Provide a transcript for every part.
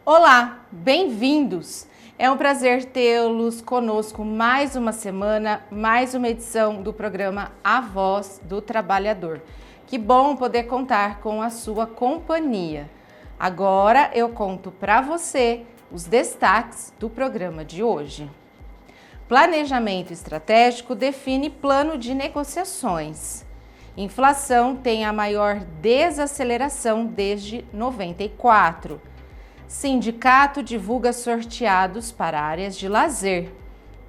Olá, bem-vindos! É um prazer tê-los conosco mais uma semana, mais uma edição do programa A Voz do Trabalhador. Que bom poder contar com a sua companhia. Agora eu conto para você os destaques do programa de hoje. Planejamento estratégico define plano de negociações. Inflação tem a maior desaceleração desde 94. Sindicato divulga sorteados para áreas de lazer.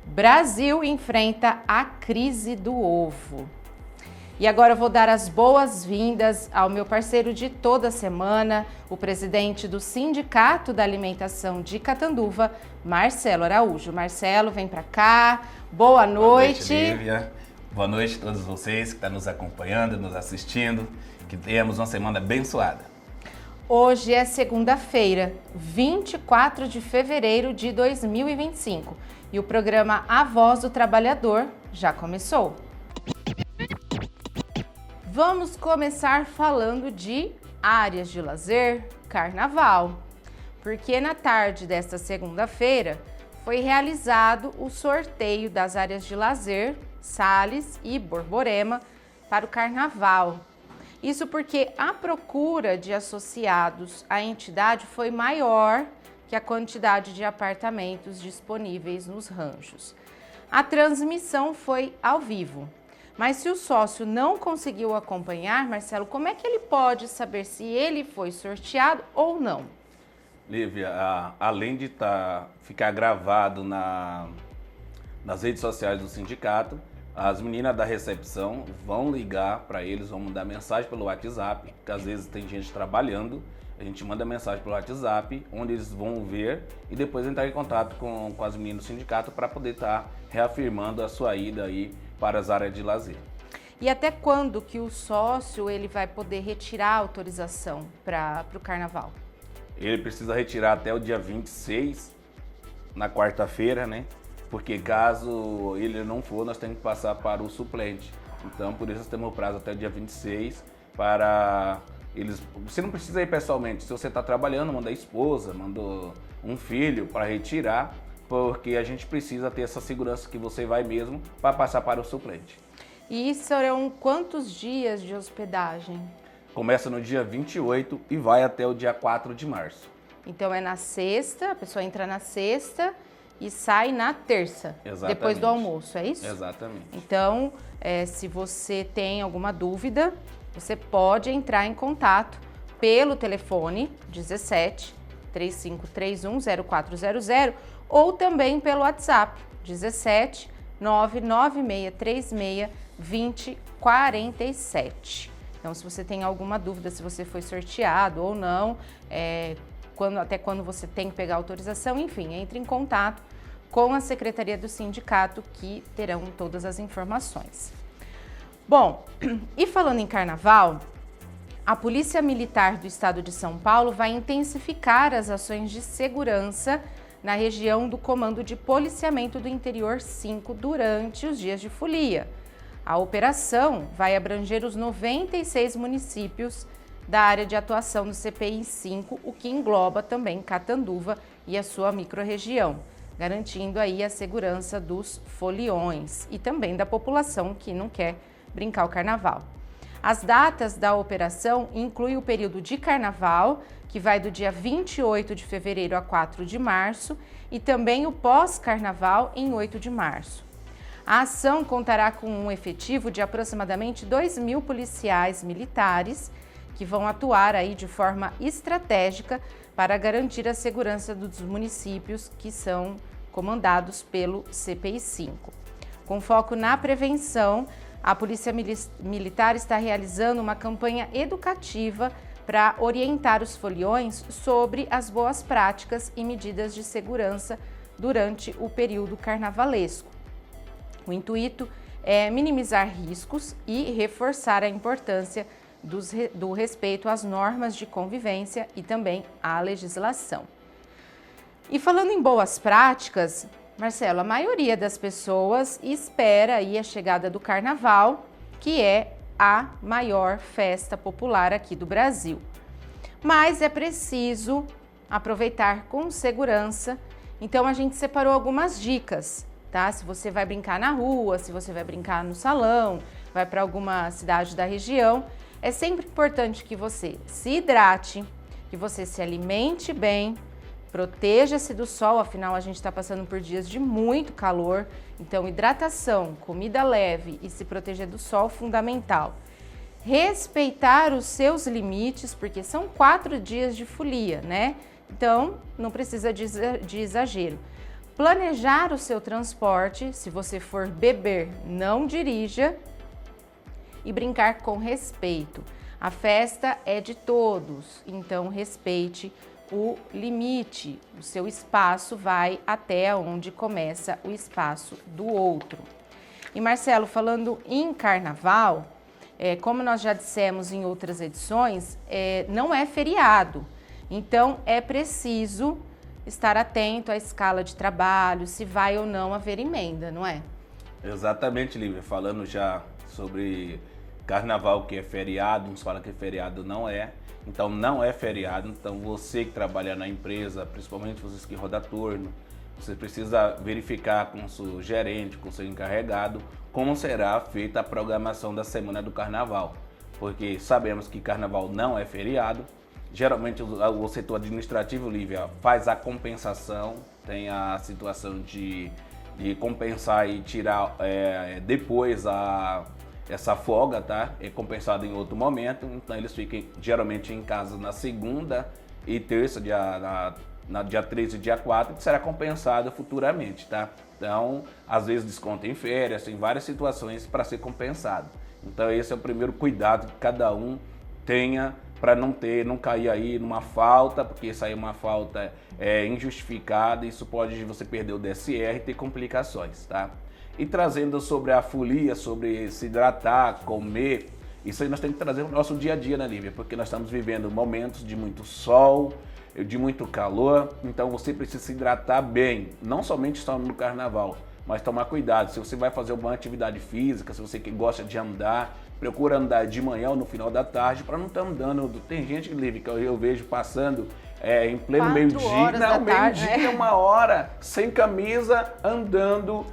Brasil enfrenta a crise do ovo. E agora eu vou dar as boas-vindas ao meu parceiro de toda semana, o presidente do Sindicato da Alimentação de Catanduva, Marcelo Araújo. Marcelo, vem para cá. Boa noite. Boa noite, Lívia. Boa noite a todos vocês que estão nos acompanhando, nos assistindo. Que tenhamos uma semana abençoada. Hoje é segunda-feira, 24 de fevereiro de 2025 e o programa A Voz do Trabalhador já começou. Vamos começar falando de áreas de lazer, carnaval, porque na tarde desta segunda-feira foi realizado o sorteio das áreas de lazer, Sales e Borborema para o carnaval. Isso porque a procura de associados à entidade foi maior que a quantidade de apartamentos disponíveis nos ranchos. A transmissão foi ao vivo, mas se o sócio não conseguiu acompanhar, Marcelo, como é que ele pode saber se ele foi sorteado ou não? Lívia, além de ficar gravado nas redes sociais do sindicato, as meninas da recepção vão ligar para eles, vão mandar mensagem pelo WhatsApp, porque às vezes tem gente trabalhando, a gente manda mensagem pelo WhatsApp, onde eles vão ver e depois entrar em contato com as meninas do sindicato para poder estar reafirmando a sua ida aí para as áreas de lazer. E até quando que o sócio ele vai poder retirar a autorização para o carnaval? Ele precisa retirar até o dia 26, na quarta-feira, né? Porque caso ele não for, nós temos que passar para o suplente. Então, por isso nós temos o prazo até o dia 26 para eles... Você não precisa ir pessoalmente. Se você está trabalhando, manda a esposa, manda um filho para retirar, porque a gente precisa ter essa segurança que você vai mesmo para passar para o suplente. E serão quantos dias de hospedagem? Começa no dia 28 e vai até o dia 4 de março. Então é na sexta, a pessoa entra na sexta e sai na terça, Exatamente. Depois do almoço, é isso? Exatamente. Então, se você tem alguma dúvida, você pode entrar em contato pelo telefone 17 3531 0400 ou também pelo WhatsApp 17 99636 2047. Então, se você tem alguma dúvida se você foi sorteado ou não, até quando você tem que pegar autorização, enfim, entre em contato com a Secretaria do Sindicato que terão todas as informações. Bom, e falando em carnaval, a Polícia Militar do Estado de São Paulo vai intensificar as ações de segurança na região do Comando de Policiamento do Interior 5 durante os dias de folia. A operação vai abranger os 96 municípios da área de atuação do CPI 5, o que engloba também Catanduva e a sua microrregião, garantindo aí a segurança dos foliões e também da população que não quer brincar o carnaval. As datas da operação incluem o período de carnaval, que vai do dia 28 de fevereiro a 4 de março, e também o pós-carnaval em 8 de março. A ação contará com um efetivo de aproximadamente 2.000 policiais militares, que vão atuar aí de forma estratégica para garantir a segurança dos municípios que são comandados pelo CPI 5. Com foco na prevenção, a Polícia Militar está realizando uma campanha educativa para orientar os foliões sobre as boas práticas e medidas de segurança durante o período carnavalesco. O intuito é minimizar riscos e reforçar a importância do respeito às normas de convivência e também à legislação. E falando em boas práticas, Marcelo, a maioria das pessoas espera aí a chegada do carnaval, que é a maior festa popular aqui do Brasil. Mas é preciso aproveitar com segurança. Então a gente separou algumas dicas, tá? Se você vai brincar na rua, se você vai brincar no salão, vai para alguma cidade da região, é sempre importante que você se hidrate, que você se alimente bem, proteja-se do sol, afinal a gente está passando por dias de muito calor, então hidratação, comida leve e se proteger do sol, fundamental. Respeitar os seus limites, porque são 4 dias de folia, né? Então não precisa de exagero. Planejar o seu transporte, se você for beber, não dirija. E brincar com respeito. A festa é de todos, então respeite o limite. O seu espaço vai até onde começa o espaço do outro. E Marcelo, falando em carnaval, como nós já dissemos em outras edições, não é feriado. Então é preciso estar atento à escala de trabalho, se vai ou não haver emenda, não é? Exatamente, Lívia. Falando já sobre carnaval, que é feriado, uns falam que feriado não é. Então não é feriado. Então você que trabalha na empresa, principalmente vocês que rodam turno, você precisa verificar com o seu gerente, com o seu encarregado, como será feita a programação da semana do carnaval. Porque sabemos que carnaval não é feriado. Geralmente o setor administrativo, Lívia, faz a compensação, tem a situação de compensar e tirar depois essa folga, tá? É compensado em outro momento, então eles ficam geralmente em casa na segunda e terça, dia 13 e dia 4, que será compensado futuramente, tá? Então, às vezes desconta em férias, tem várias situações para ser compensado. Então esse é o primeiro cuidado que cada um tenha para não cair aí numa falta, porque isso aí é uma falta injustificada, isso pode você perder o DSR e ter complicações, tá? E trazendo sobre a folia, sobre se hidratar, comer, isso aí nós temos que trazer no nosso dia a dia, né, Lívia? Porque nós estamos vivendo momentos de muito sol, de muito calor, então você precisa se hidratar bem, não somente só no carnaval, mas tomar cuidado. Se você vai fazer uma atividade física, se você que gosta de andar, procura andar de manhã ou no final da tarde para não estar andando. Tem gente, Lívia, que eu vejo passando em pleno meio-dia, não, meio-dia, 1h, sem camisa, andando.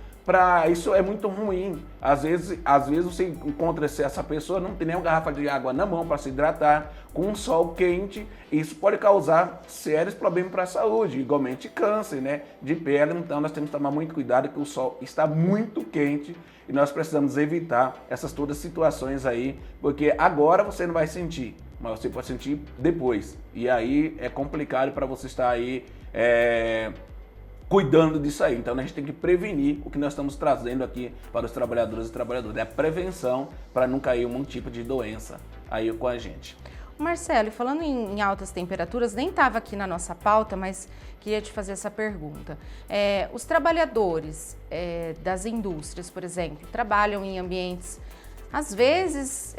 Isso é muito ruim. Às vezes você encontra essa pessoa, não tem nem uma garrafa de água na mão para se hidratar, com um sol quente, isso pode causar sérios problemas para a saúde, igualmente câncer, né, de pele. Então nós temos que tomar muito cuidado, que o sol está muito quente e nós precisamos evitar essas todas situações aí, porque agora você não vai sentir, mas você pode sentir depois. E aí é complicado para você estar aí cuidando disso aí. Então a gente tem que prevenir o que nós estamos trazendo aqui para os trabalhadores e trabalhadoras. É a prevenção para não cair um tipo de doença aí com a gente. Marcelo, falando em altas temperaturas, nem estava aqui na nossa pauta, mas queria te fazer essa pergunta. Os trabalhadores das indústrias, por exemplo, trabalham em ambientes, às vezes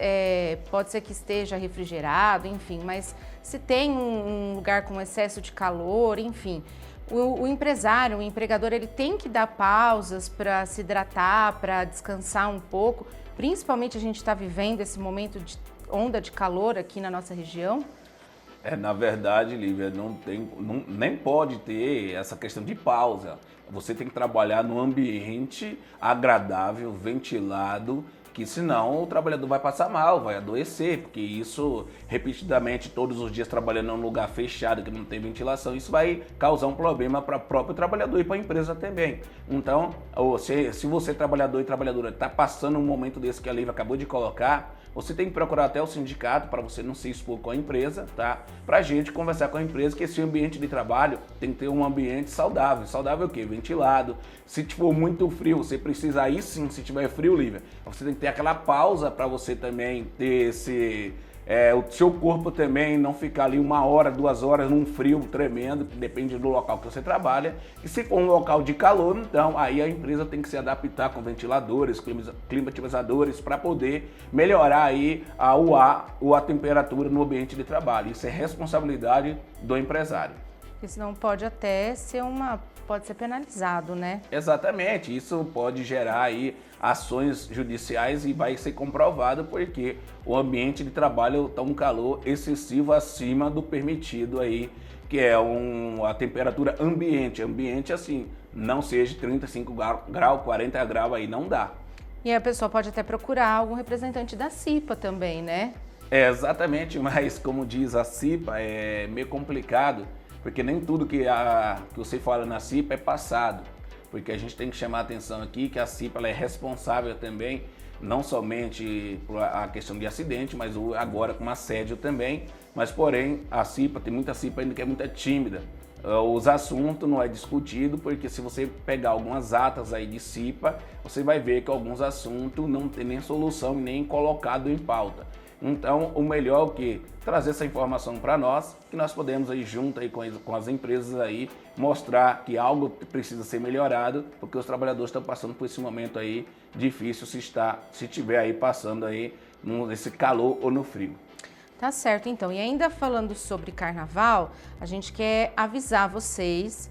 pode ser que esteja refrigerado, enfim, mas se tem um lugar com excesso de calor, enfim, o empresário, o empregador, ele tem que dar pausas para se hidratar, para descansar um pouco. Principalmente a gente está vivendo esse momento de onda de calor aqui na nossa região. Na verdade, Lívia, nem pode ter essa questão de pausa. Você tem que trabalhar num ambiente agradável, ventilado, que senão o trabalhador vai passar mal, vai adoecer, porque isso, repetidamente, todos os dias trabalhando em um lugar fechado, que não tem ventilação, isso vai causar um problema para o próprio trabalhador e para a empresa também. Então, se você, trabalhador e trabalhadora, está passando um momento desse que a Lívia acabou de colocar, você tem que procurar até o sindicato para você não se expor com a empresa, tá? Para a gente conversar com a empresa que esse ambiente de trabalho tem que ter um ambiente saudável. Saudável o quê? Ventilado. Se for muito frio, você precisa, aí sim, se tiver frio, Lívia, você tem que ter aquela pausa para você também ter o seu corpo também não ficar ali 1 hora, 2 horas num frio tremendo, que depende do local que você trabalha. E se for um local de calor, então aí a empresa tem que se adaptar com ventiladores, climatizadores, para poder melhorar aí o ar ou a temperatura no ambiente de trabalho. Isso é responsabilidade do empresário. Porque senão pode até ser pode ser penalizado, né? Exatamente, isso pode gerar aí ações judiciais e vai ser comprovado porque o ambiente de trabalho está um calor excessivo acima do permitido aí, que é a temperatura ambiente assim, não seja 35 graus, 40 graus, aí não dá. E a pessoa pode até procurar algum representante da CIPA também, né? Exatamente, mas como diz a CIPA, é meio complicado, porque nem tudo que você fala na CIPA é passado, porque a gente tem que chamar a atenção aqui que a CIPA ela é responsável também, não somente por a questão de acidente, mas agora com assédio também, mas porém a CIPA, tem muita CIPA ainda que é muito tímida. Os assuntos não é discutido, porque se você pegar algumas atas aí de CIPA, você vai ver que alguns assuntos não tem nem solução, nem colocado em pauta. Então, o melhor é o quê? Trazer essa informação para nós, que nós podemos aí junto aí com as empresas aí, mostrar que algo precisa ser melhorado, porque os trabalhadores estão passando por esse momento aí difícil se tiver aí passando aí nesse calor ou no frio. Tá certo, então. E ainda falando sobre carnaval, a gente quer avisar vocês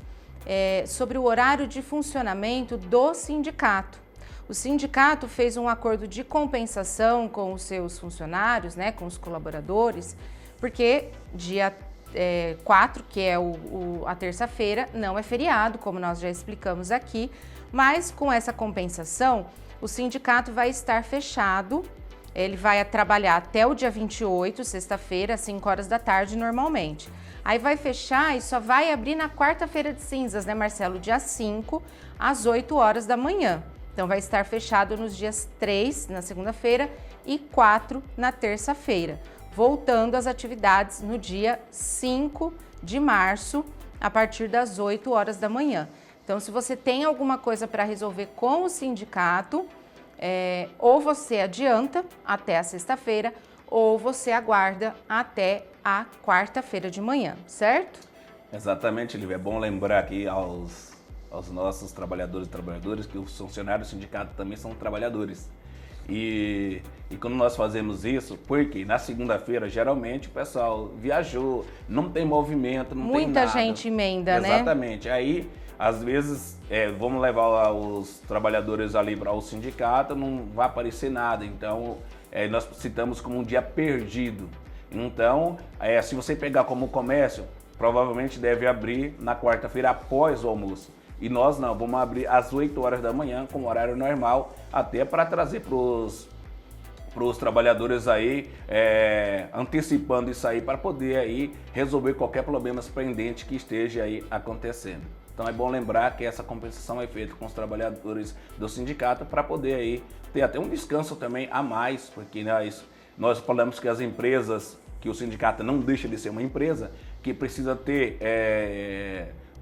sobre o horário de funcionamento do sindicato. O sindicato fez um acordo de compensação com os seus funcionários, né, com os colaboradores, porque dia 4, que é a terça-feira, não é feriado, como nós já explicamos aqui, mas com essa compensação, o sindicato vai estar fechado. Ele vai trabalhar até o dia 28, sexta-feira, às 5 horas da tarde, normalmente. Aí vai fechar e só vai abrir na quarta-feira de cinzas, né, Marcelo? Dia 5, às 8 horas da manhã. Então, vai estar fechado nos dias 3, na segunda-feira, e 4, na terça-feira. Voltando às atividades no dia 5 de março, a partir das 8 horas da manhã. Então, se você tem alguma coisa para resolver com o sindicato, ou você adianta até a sexta-feira, ou você aguarda até a quarta-feira de manhã, certo? Exatamente, Lívia. É bom lembrar aqui aos nossos trabalhadores e trabalhadoras que os funcionários do sindicato também são trabalhadores. E quando nós fazemos isso, porque na segunda-feira, geralmente, o pessoal viajou, não tem movimento, não tem nada. Muita gente emenda, né? Exatamente. Aí, às vezes, vamos levar os trabalhadores ali para o sindicato, não vai aparecer nada. Então, nós citamos como um dia perdido. Então, se você pegar como comércio, provavelmente deve abrir na quarta-feira após o almoço. E nós não, vamos abrir às 8 horas da manhã, com horário normal, até para trazer para os trabalhadores aí, antecipando isso aí, para poder aí resolver qualquer problema pendente que esteja aí acontecendo. Então é bom lembrar que essa compensação é feita com os trabalhadores do sindicato para poder aí ter até um descanso também a mais, porque nós falamos que as empresas, que o sindicato não deixa de ser uma empresa, que precisa ter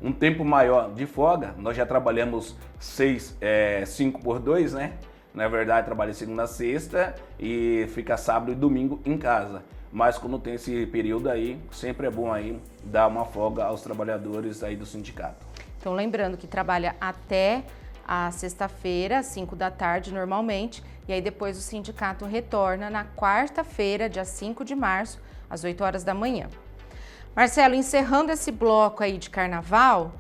um tempo maior de folga. Nós já trabalhamos 5 por 2, né? Na verdade, trabalha segunda a sexta e fica sábado e domingo em casa. Mas quando tem esse período aí, sempre é bom aí dar uma folga aos trabalhadores aí do sindicato. Então, lembrando que trabalha até a sexta-feira, às 5 da tarde, normalmente, e aí depois o sindicato retorna na quarta-feira, dia 5 de março, às 8 horas da manhã. Marcelo, encerrando esse bloco aí de carnaval,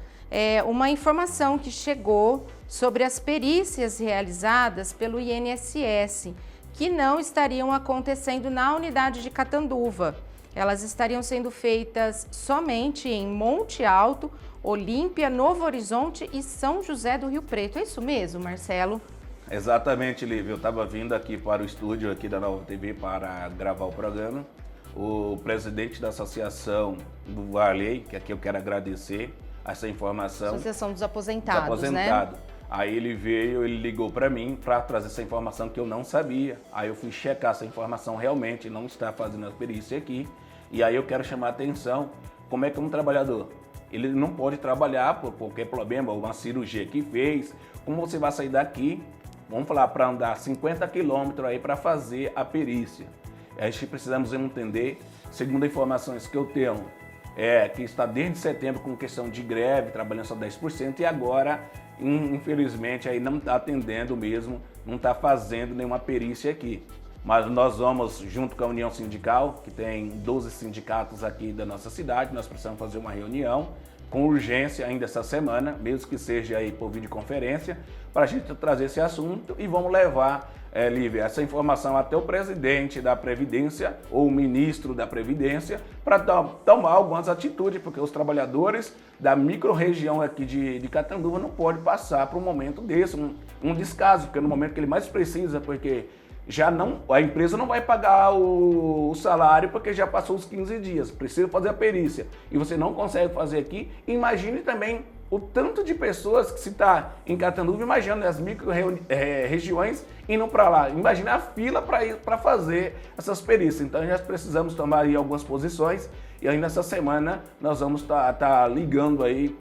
uma informação que chegou sobre as perícias realizadas pelo INSS, que não estariam acontecendo na unidade de Catanduva. Elas estariam sendo feitas somente em Monte Alto, Olímpia, Novo Horizonte e São José do Rio Preto. É isso mesmo, Marcelo? Exatamente, Lívia. Eu estava vindo aqui para o estúdio aqui da Nova TV para gravar o programa. O presidente da associação do Varley, que aqui eu quero agradecer essa informação. Associação dos Aposentados, né? Aí ele ligou para mim para trazer essa informação que eu não sabia. Aí eu fui checar essa informação, realmente não está fazendo a perícia aqui. E aí eu quero chamar a atenção, como é que um trabalhador, ele não pode trabalhar por qualquer problema, uma cirurgia que fez, como você vai sair daqui, vamos falar, para andar 50 quilômetros aí para fazer a perícia. A gente precisamos entender, segundo informações que eu tenho, que está desde setembro com questão de greve, trabalhando só 10%, e agora, infelizmente, aí não está atendendo mesmo, não está fazendo nenhuma perícia aqui. Mas nós vamos, junto com a União Sindical, que tem 12 sindicatos aqui da nossa cidade, nós precisamos fazer uma reunião com urgência ainda essa semana, mesmo que seja aí por videoconferência, para a gente trazer esse assunto e vamos levar Lívia, essa informação até o presidente da Previdência ou o ministro da Previdência para tomar algumas atitudes, porque os trabalhadores da micro-região aqui de Catanduva não podem passar por um momento desse, um descaso, porque no momento que ele mais precisa, porque a empresa não vai pagar o salário porque já passou os 15 dias, precisa fazer a perícia e você não consegue fazer aqui. Imagine também o tanto de pessoas que se está em Catanduva, imaginando as micro-regiões indo para lá. Imagina a fila para fazer essas perícias. Então, nós precisamos tomar aí algumas posições e ainda essa semana nós vamos tá ligando aí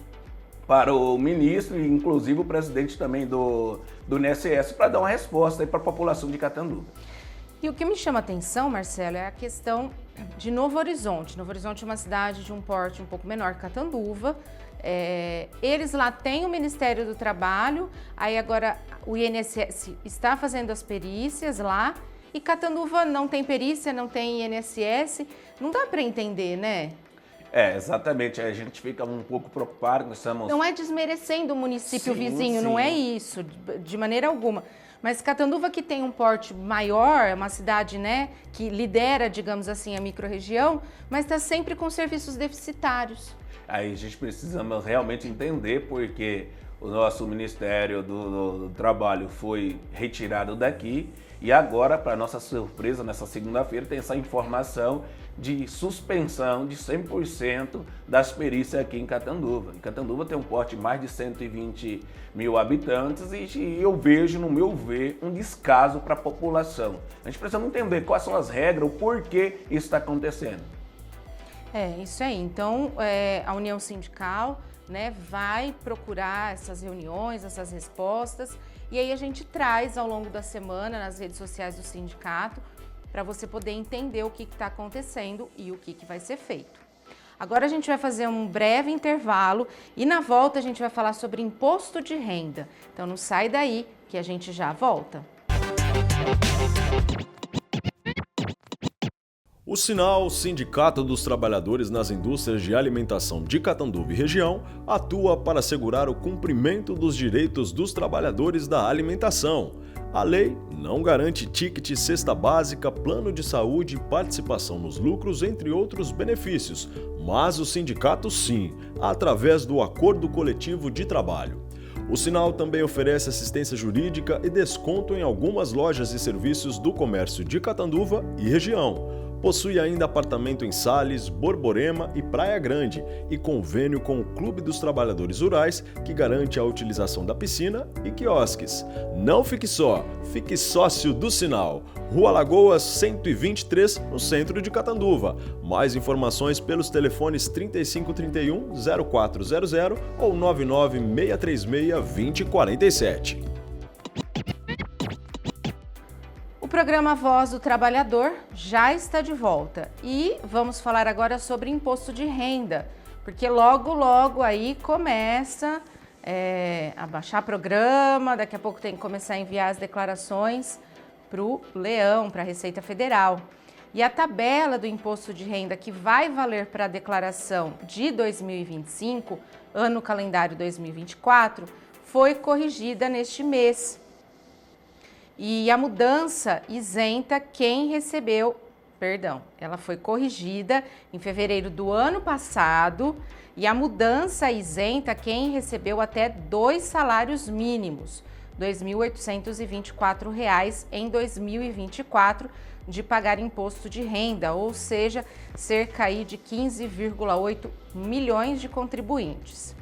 para o ministro e inclusive o presidente também do INSS para dar uma resposta aí para a população de Catanduva. E o que me chama a atenção, Marcelo, é a questão de Novo Horizonte. Novo Horizonte é uma cidade de um porte um pouco menor que Catanduva. Eles lá têm o Ministério do Trabalho, aí agora o INSS está fazendo as perícias lá e Catanduva não tem perícia, não tem INSS, não dá para entender, né? Exatamente, a gente fica um pouco preocupado, nós estamos... Não é desmerecendo o município vizinho, não é isso, de maneira alguma. Mas Catanduva, que tem um porte maior, é uma cidade, né, que lidera, digamos assim, a microrregião, mas está sempre com serviços deficitários. Aí a gente precisa realmente entender porque o nosso Ministério do Trabalho foi retirado daqui e agora, para nossa surpresa, nessa segunda-feira, tem essa informação de suspensão de 100% das perícias aqui em Catanduva. Catanduva tem um porte de mais de 120 mil habitantes e eu vejo, no meu ver, um descaso para a população. A gente precisa entender quais são as regras, o porquê isso está acontecendo. Isso aí. Então, a União Sindical, né, vai procurar essas reuniões, essas respostas, e aí a gente traz ao longo da semana nas redes sociais do sindicato para você poder entender o que está acontecendo e o que vai ser feito. Agora a gente vai fazer um breve intervalo e na volta a gente vai falar sobre imposto de renda. Então não sai daí que a gente já volta. O Sinal, Sindicato dos Trabalhadores nas Indústrias de Alimentação de Catanduva e Região, atua para assegurar o cumprimento dos direitos dos trabalhadores da alimentação. A lei não garante ticket, cesta básica, plano de saúde, participação nos lucros, entre outros benefícios, mas o sindicato sim, através do Acordo Coletivo de Trabalho. O Sinal também oferece assistência jurídica e desconto em algumas lojas e serviços do comércio de Catanduva e região. Possui ainda apartamento em Sales, Borborema e Praia Grande e convênio com o Clube dos Trabalhadores Rurais, que garante a utilização da piscina e quiosques. Não fique só, fique sócio do Sinal. Rua Lagoas 123, no centro de Catanduva. Mais informações pelos telefones 3531-0400 ou 99636-2047. O programa Voz do Trabalhador já está de volta e vamos falar agora sobre imposto de renda, porque logo aí começa a baixar programa, daqui a pouco tem que começar a enviar as declarações para o Leão, para a Receita Federal. E a tabela do imposto de renda que vai valer para a declaração de 2025, ano calendário 2024, foi corrigida neste mês. E a mudança isenta quem recebeu, ela foi corrigida em fevereiro do ano passado e a mudança isenta quem recebeu até 2 salários mínimos, R$ 2.824 em 2024, de pagar imposto de renda, ou seja, cerca aí de 15,8 milhões de contribuintes.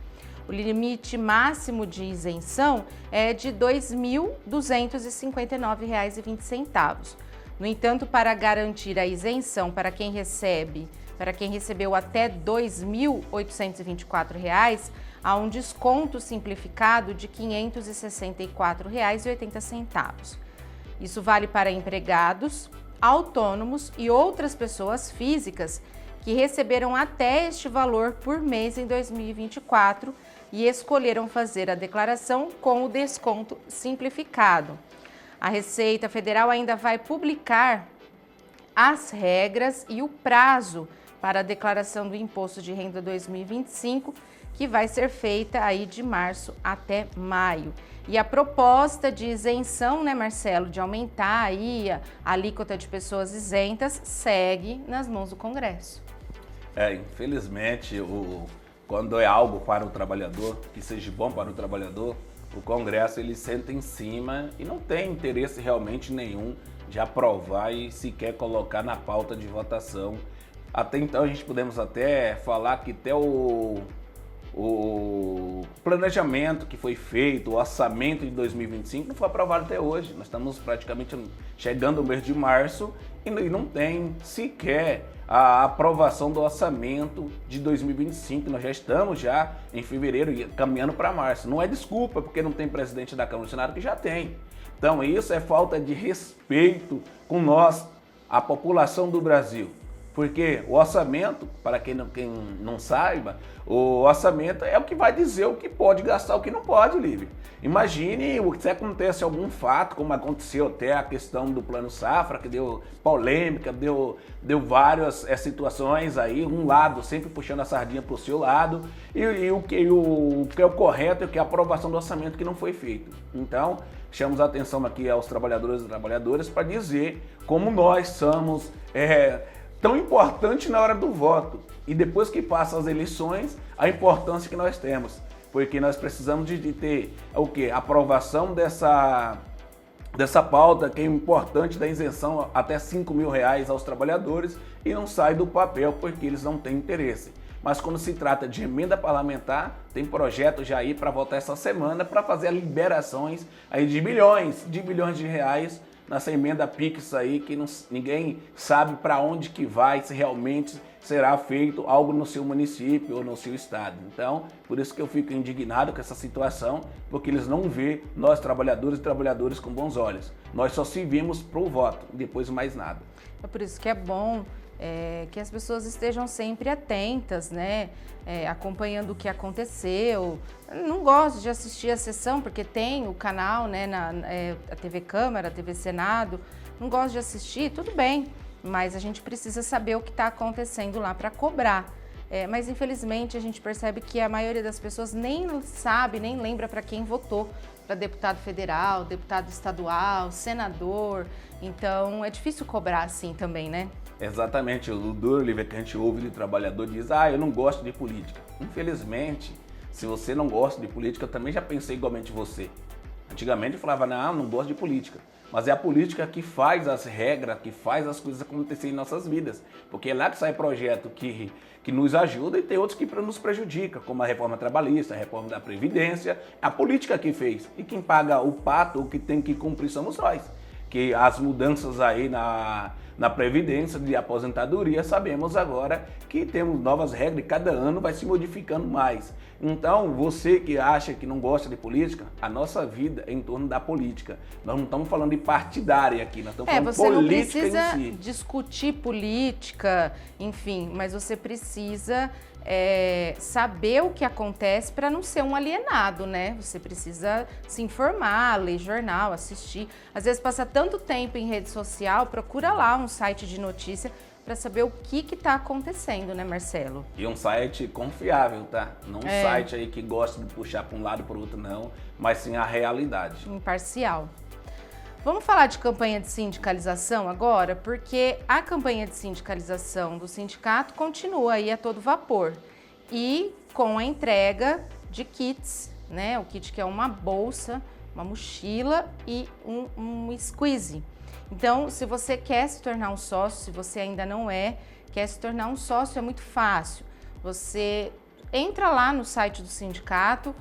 O limite máximo de isenção é de R$ 2.259,20. No entanto, para garantir a isenção para quem recebeu até R$ 2.824, há um desconto simplificado de R$ 564,80. Isso vale para empregados, autônomos e outras pessoas físicas que receberam até este valor por mês em 2024 e escolheram fazer a declaração com o desconto simplificado. A Receita Federal ainda vai publicar as regras e o prazo para a declaração do Imposto de Renda 2025, que vai ser feita aí de março até maio. E a proposta de isenção, né, Marcelo, de aumentar aí a alíquota de pessoas isentas, segue nas mãos do Congresso. Infelizmente, quando é algo para o trabalhador, que seja bom para o trabalhador, o Congresso ele senta em cima e não tem interesse realmente nenhum de aprovar e sequer colocar na pauta de votação. Até então a gente podemos até falar que até o planejamento que foi feito, o orçamento de 2025 não foi aprovado até hoje. Nós estamos praticamente chegando ao mês de março e não tem sequer a aprovação do orçamento de 2025. Nós já estamos em fevereiro e caminhando para março. Não é desculpa porque não tem presidente da Câmara do Senado, que já tem. Então isso é falta de respeito com nós, a população do Brasil. Porque o orçamento, para quem não saiba, o orçamento é o que vai dizer o que pode gastar, o que não pode, Lívia. Imagine se acontece algum fato, como aconteceu até a questão do Plano Safra, que deu polêmica, deu várias situações aí, um lado sempre puxando a sardinha para o seu lado, e o que é o correto é que a aprovação do orçamento que não foi feito. Então, chamamos a atenção aqui aos trabalhadores e trabalhadoras para dizer como nós somos tão importante na hora do voto e depois que passam as eleições, a importância que nós temos, porque nós precisamos de ter a aprovação dessa pauta que é importante, da isenção até R$5.000 aos trabalhadores e não sai do papel porque eles não têm interesse. Mas quando se trata de emenda parlamentar, tem projeto já aí para votar essa semana para fazer liberações aí de bilhões de reais nessa emenda PIX aí, que ninguém sabe para onde que vai, se realmente será feito algo no seu município ou no seu estado. Então, por isso que eu fico indignado com essa situação, porque eles não vê nós trabalhadores e trabalhadoras com bons olhos. Nós só servimos para o voto, depois mais nada. É por isso que é bom que as pessoas estejam sempre atentas, né? Acompanhando o que aconteceu. Não gosto de assistir a sessão, porque tem o canal, né, a TV Câmara, a TV Senado. Não gosto de assistir, tudo bem, mas a gente precisa saber o que está acontecendo lá para cobrar. Mas infelizmente a gente percebe que a maioria das pessoas nem sabe, nem lembra para quem votou, para deputado federal, deputado estadual, senador. Então é difícil cobrar assim também, né? Exatamente, o duro, Lívia, que a gente ouve de trabalhador diz, eu não gosto de política. Infelizmente, se você não gosta de política, eu também já pensei igualmente você. Antigamente eu falava, não gosto de política. Mas é a política que faz as regras, que faz as coisas acontecerem em nossas vidas. Porque é lá que sai projeto que nos ajuda e tem outros que nos prejudica, como a reforma trabalhista, a reforma da Previdência. É a política que fez. E quem paga o pato, o que tem que cumprir somos nós. Que as mudanças aí na Previdência de aposentadoria, sabemos agora que temos novas regras e cada ano vai se modificando mais. Então, você que acha que não gosta de política, a nossa vida é em torno da política. Nós não estamos falando de partidária aqui, nós estamos falando de política em si. Você não precisa discutir política, enfim, mas você precisa saber o que acontece para não ser um alienado, né? Você precisa se informar, ler jornal, assistir. Às vezes passa tanto tempo em rede social, procura lá um site de notícia para saber o que está acontecendo, né, Marcelo? E um site confiável, tá? Não um site aí que gosta de puxar para um lado para o outro, não, mas sim a realidade. Imparcial. Vamos falar de campanha de sindicalização agora, porque a campanha de sindicalização do sindicato continua aí a todo vapor e com a entrega de kits, né? O kit que é uma bolsa, uma mochila e um squeeze. Então, se você quer se tornar um sócio, se você ainda não quer se tornar um sócio, é muito fácil. Você entra lá no site do sindicato,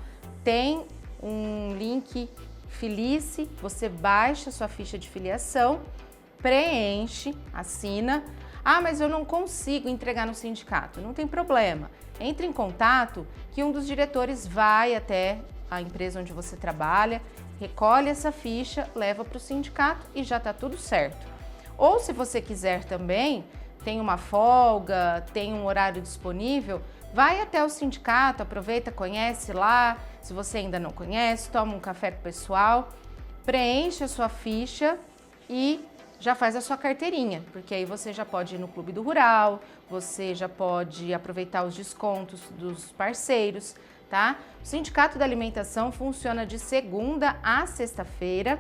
tem um link Filice, você baixa sua ficha de filiação, preenche, assina. Mas eu não consigo entregar no sindicato. Não tem problema. Entre em contato que um dos diretores vai até a empresa onde você trabalha, recolhe essa ficha, leva para o sindicato e já está tudo certo. Ou se você quiser também, tem uma folga, tem um horário disponível, vai até o sindicato, aproveita, conhece lá. Se você ainda não conhece, toma um café com o pessoal, preenche a sua ficha e já faz a sua carteirinha, porque aí você já pode ir no Clube do Rural, você já pode aproveitar os descontos dos parceiros, tá? O Sindicato da Alimentação funciona de segunda a sexta-feira,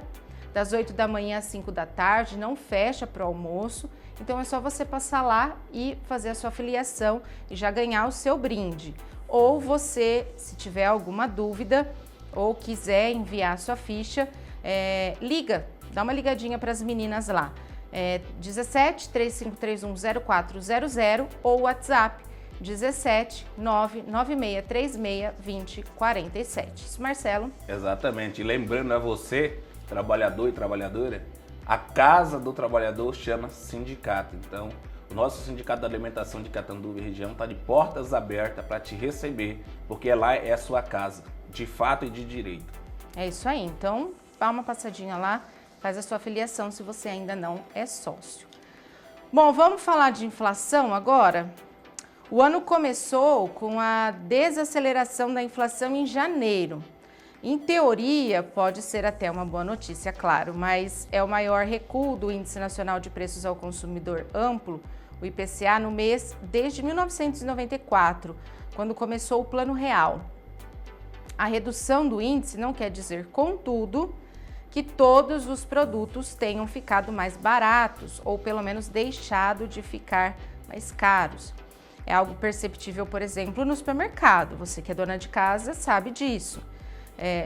das 8 da manhã às 5 da tarde, não fecha para o almoço, então é só você passar lá e fazer a sua filiação e já ganhar o seu brinde. Ou você, se tiver alguma dúvida ou quiser enviar a sua ficha, liga, dá uma ligadinha para as meninas lá. 17 3531 0400 ou WhatsApp 17 99636 2047. Isso, Marcelo? Exatamente. E lembrando a você, trabalhador e trabalhadora, a Casa do Trabalhador chama sindicato. Então, o nosso Sindicato da Alimentação de Catanduva e região está de portas abertas para te receber, porque lá é a sua casa, de fato e de direito. É isso aí. Então, dá uma passadinha lá, faz a sua filiação se você ainda não é sócio. Bom, vamos falar de inflação agora? O ano começou com a desaceleração da inflação em janeiro. Em teoria, pode ser até uma boa notícia, claro, mas é o maior recuo do Índice Nacional de Preços ao Consumidor Amplo, o IPCA, no mês desde 1994, quando começou o Plano Real. A redução do índice não quer dizer, contudo, que todos os produtos tenham ficado mais baratos ou pelo menos deixado de ficar mais caros. É algo perceptível, por exemplo, no supermercado. Você que é dona de casa sabe disso.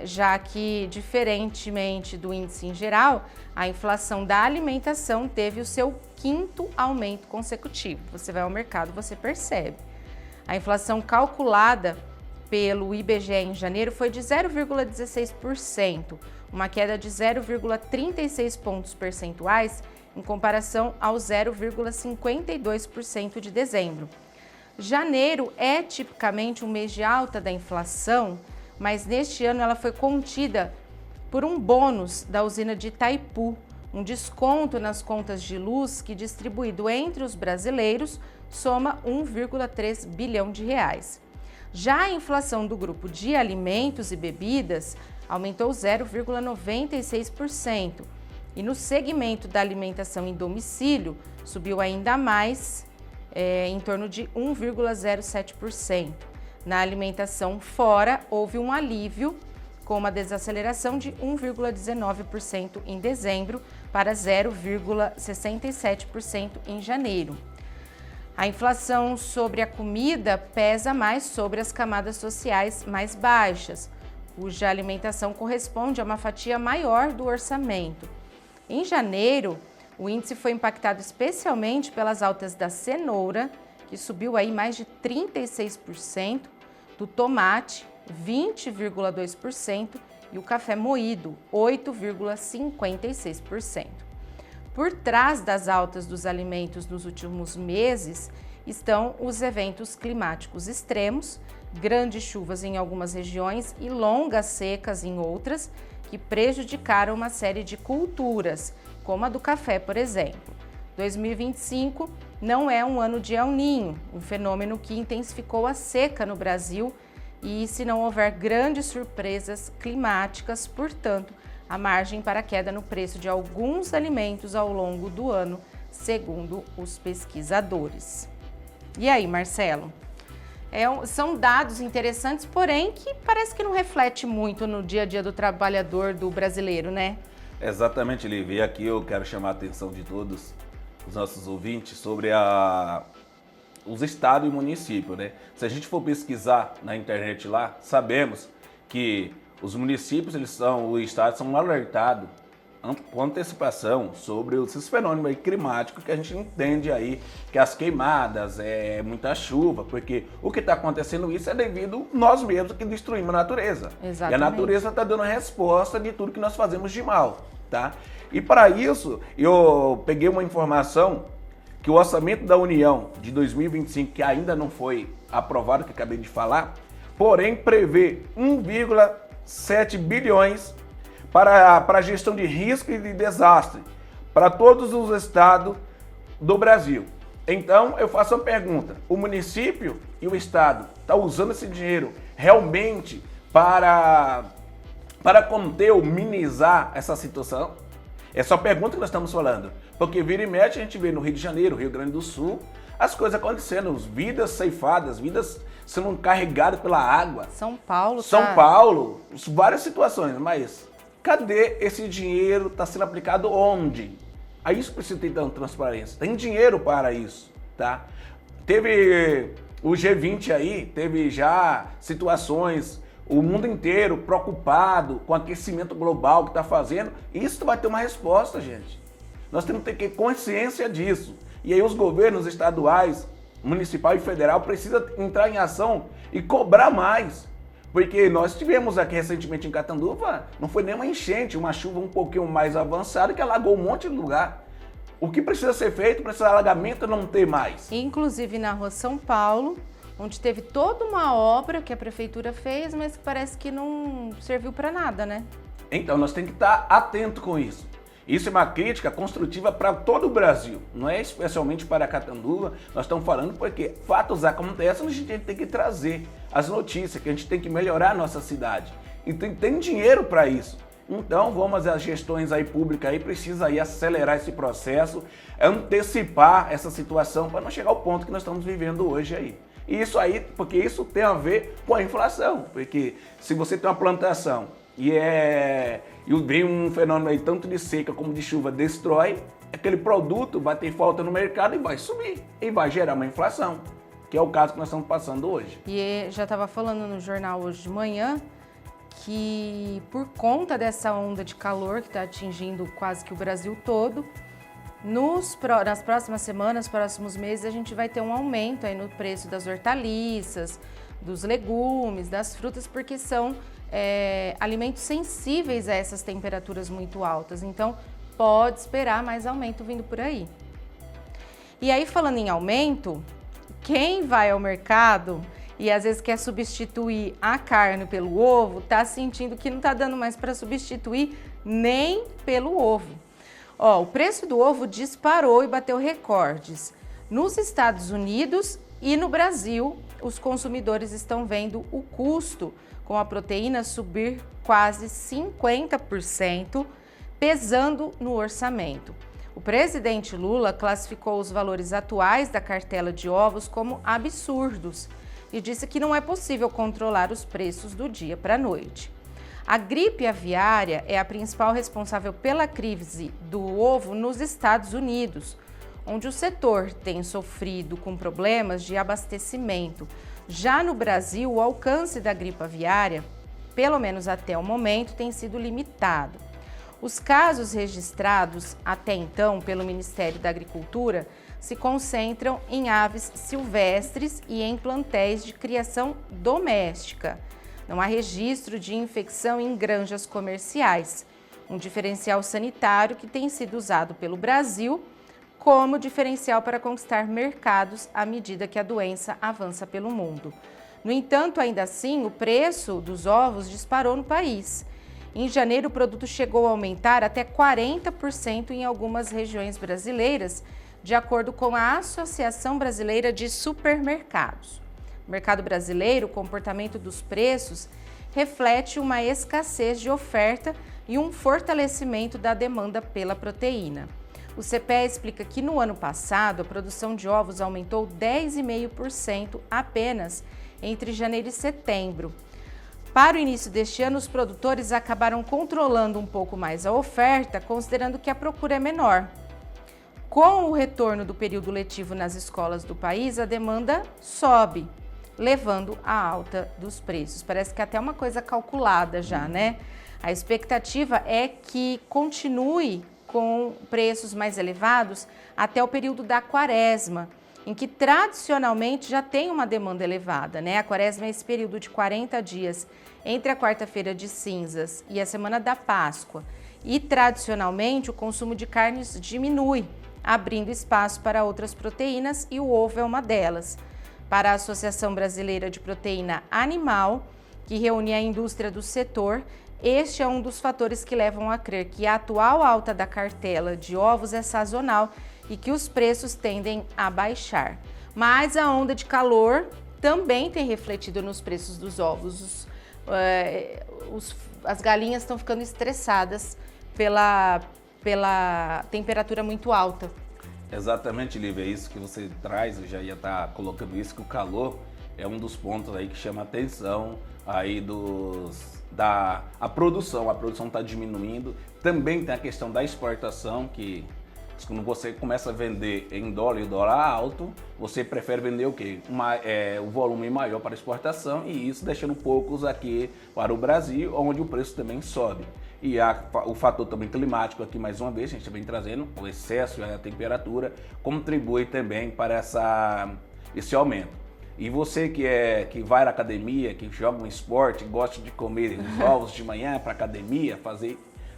Já que, diferentemente do índice em geral, a inflação da alimentação teve o seu 5º aumento consecutivo. Você vai ao mercado, você percebe. A inflação calculada pelo IBGE em janeiro foi de 0,16%, uma queda de 0,36 pontos percentuais em comparação ao 0,52% de dezembro. Janeiro é tipicamente um mês de alta da inflação, mas neste ano ela foi contida por um bônus da usina de Itaipu, um desconto nas contas de luz que, distribuído entre os brasileiros, soma 1,3 bilhão de reais. Já a inflação do grupo de alimentos e bebidas aumentou 0,96% e no segmento da alimentação em domicílio subiu ainda mais, em torno de 1,07%. Na alimentação fora, houve um alívio, com uma desaceleração de 1,19% em dezembro para 0,67% em janeiro. A inflação sobre a comida pesa mais sobre as camadas sociais mais baixas, cuja alimentação corresponde a uma fatia maior do orçamento. Em janeiro, o índice foi impactado especialmente pelas altas da cenoura, que subiu aí mais de 36%, do tomate, 20,2%, e o café moído, 8,56%. Por trás das altas dos alimentos nos últimos meses estão os eventos climáticos extremos, grandes chuvas em algumas regiões e longas secas em outras, que prejudicaram uma série de culturas, como a do café, por exemplo. 2025 não é um ano de El Niño, um fenômeno que intensificou a seca no Brasil e, se não houver grandes surpresas climáticas, portanto, a margem para queda no preço de alguns alimentos ao longo do ano, segundo os pesquisadores. E aí, Marcelo? São dados interessantes, porém que parece que não reflete muito no dia a dia do trabalhador, do brasileiro, né? Exatamente, Lívia. E aqui eu quero chamar a atenção de todos os nossos ouvintes sobre os estados e municípios, né? Se a gente for pesquisar na internet lá, sabemos que os municípios, os estados são alertados com antecipação sobre esses fenômenos climáticos que a gente entende aí, que as queimadas, muita chuva, porque o que está acontecendo isso é devido nós mesmos que destruímos a natureza. Exatamente. E a natureza está dando a resposta de tudo que nós fazemos de mal, tá? E para isso, eu peguei uma informação que o orçamento da União de 2025, que ainda não foi aprovado, que acabei de falar, porém prevê 1,7 bilhões para a gestão de risco e de desastre para todos os estados do Brasil. Então, eu faço uma pergunta: o município e o estado estão usando esse dinheiro realmente para conter ou minimizar essa situação? Essa é a pergunta que nós estamos falando. Porque vira e mexe a gente vê no Rio de Janeiro, Rio Grande do Sul, as coisas acontecendo, vidas ceifadas, vidas sendo carregadas pela água. São Paulo, São Paulo, várias situações, mas cadê esse dinheiro? Está sendo aplicado onde? Aí isso precisa ter transparência. Tem dinheiro para isso, tá? Teve o G20 aí, teve já situações, o mundo inteiro preocupado com o aquecimento global que está fazendo. Isso vai ter uma resposta, gente. Nós temos que ter consciência disso. E aí os governos estaduais, municipal e federal precisam entrar em ação e cobrar mais. Porque nós tivemos aqui recentemente em Catanduva, não foi nem uma enchente, uma chuva um pouquinho mais avançada que alagou um monte de lugar. O que precisa ser feito para esse alagamento não ter mais? Inclusive na rua São Paulo, onde teve toda uma obra que a prefeitura fez, mas que parece que não serviu para nada, né? Então, nós temos que estar atento com isso. Isso é uma crítica construtiva para todo o Brasil, não é especialmente para Catanduva. Nós estamos falando porque fatos acontecem, a gente tem que trazer as notícias, que a gente tem que melhorar a nossa cidade. E tem dinheiro para isso. Então, vamos às gestões aí públicas aí, precisa aí acelerar esse processo, antecipar essa situação para não chegar ao ponto que nós estamos vivendo hoje aí. E isso aí, porque isso tem a ver com a inflação, porque se você tem uma plantação e vem um fenômeno aí tanto de seca como de chuva, destrói, aquele produto vai ter falta no mercado e vai subir, e vai gerar uma inflação, que é o caso que nós estamos passando hoje. E já estava falando no jornal hoje de manhã que por conta dessa onda de calor que está atingindo quase que o Brasil todo, nas próximas semanas, próximos meses, a gente vai ter um aumento aí no preço das hortaliças, dos legumes, das frutas, porque são alimentos sensíveis a essas temperaturas muito altas. Então, pode esperar mais aumento vindo por aí. E aí, falando em aumento, quem vai ao mercado e às vezes quer substituir a carne pelo ovo, está sentindo que não está dando mais para substituir nem pelo ovo. O preço do ovo disparou e bateu recordes. Nos Estados Unidos e no Brasil, os consumidores estão vendo o custo com a proteína subir quase 50%, pesando no orçamento. O presidente Lula classificou os valores atuais da cartela de ovos como absurdos e disse que não é possível controlar os preços do dia para a noite. A gripe aviária é a principal responsável pela crise do ovo nos Estados Unidos, onde o setor tem sofrido com problemas de abastecimento. Já no Brasil, o alcance da gripe aviária, pelo menos até o momento, tem sido limitado. Os casos registrados até então pelo Ministério da Agricultura se concentram em aves silvestres e em plantéis de criação doméstica. Não há registro de infecção em granjas comerciais, um diferencial sanitário que tem sido usado pelo Brasil como diferencial para conquistar mercados à medida que a doença avança pelo mundo. No entanto, ainda assim, o preço dos ovos disparou no país. Em janeiro, o produto chegou a aumentar até 40% em algumas regiões brasileiras, de acordo com a Associação Brasileira de Supermercados. No mercado brasileiro, o comportamento dos preços reflete uma escassez de oferta e um fortalecimento da demanda pela proteína. O CPE explica que no ano passado, a produção de ovos aumentou 10,5% apenas entre janeiro e setembro. Para o início deste ano, os produtores acabaram controlando um pouco mais a oferta, considerando que a procura é menor. Com o retorno do período letivo nas escolas do país, a demanda sobe, levando à alta dos preços. Parece que é até uma coisa calculada já, né? A expectativa é que continue com preços mais elevados até o período da quaresma, em que tradicionalmente já tem uma demanda elevada, né? A quaresma é esse período de 40 dias entre a quarta-feira de cinzas e a semana da Páscoa. E tradicionalmente o consumo de carnes diminui, abrindo espaço para outras proteínas e o ovo é uma delas. Para a Associação Brasileira de Proteína Animal, que reúne a indústria do setor, este é um dos fatores que levam a crer que a atual alta da cartela de ovos é sazonal e que os preços tendem a baixar. Mas a onda de calor também tem refletido nos preços dos ovos. As galinhas estão ficando estressadas pela temperatura muito alta. Exatamente, Lívia, é isso que você traz, eu já ia estar colocando isso, que o calor é um dos pontos aí que chama atenção aí a produção está diminuindo. Também tem a questão da exportação, que quando você começa a vender em dólar e o dólar alto, você prefere vender o quê? O volume maior para exportação, e isso deixando poucos aqui para o Brasil, onde o preço também sobe. E o fator também climático aqui, mais uma vez, a gente vem trazendo o excesso e a temperatura, contribui também para esse aumento. E você que vai à academia, que joga um esporte, gosta de comer ovos de manhã para academia,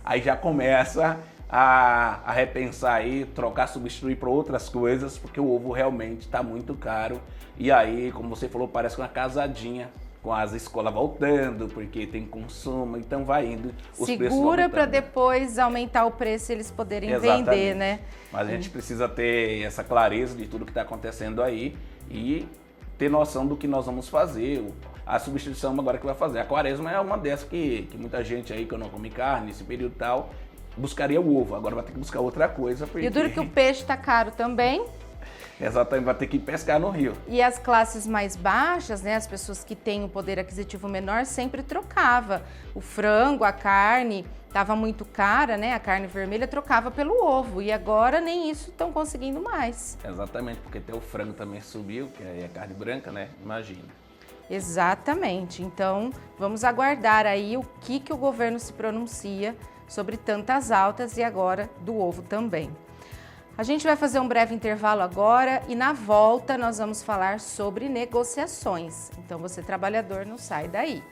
aí já começa a repensar aí, trocar, substituir por outras coisas, porque o ovo realmente está muito caro. E aí, como você falou, parece uma casadinha, com as escolas voltando, porque tem consumo, então vai indo. Os segura para depois aumentar o preço e eles poderem vender, né? Mas a gente precisa ter essa clareza de tudo que está acontecendo aí e ter noção do que nós vamos fazer. A substituição agora que vai fazer. A quaresma é uma dessas que muita gente aí que não come carne, nesse período e tal, buscaria o ovo. Agora vai ter que buscar outra coisa. Porque... E o duro que o peixe está caro também. Exatamente, vai ter que pescar no rio. E as classes mais baixas, né, as pessoas que têm o poder aquisitivo menor, sempre trocava. O frango, a carne, estava muito cara, né, a carne vermelha trocava pelo ovo. E agora nem isso estão conseguindo mais. Exatamente, porque até o frango também subiu, que é a carne branca, né, imagina. Exatamente, então vamos aguardar aí o que o governo se pronuncia sobre tantas altas e agora do ovo também. A gente vai fazer um breve intervalo agora e na volta nós vamos falar sobre negociações. Então você, trabalhador, não sai daí.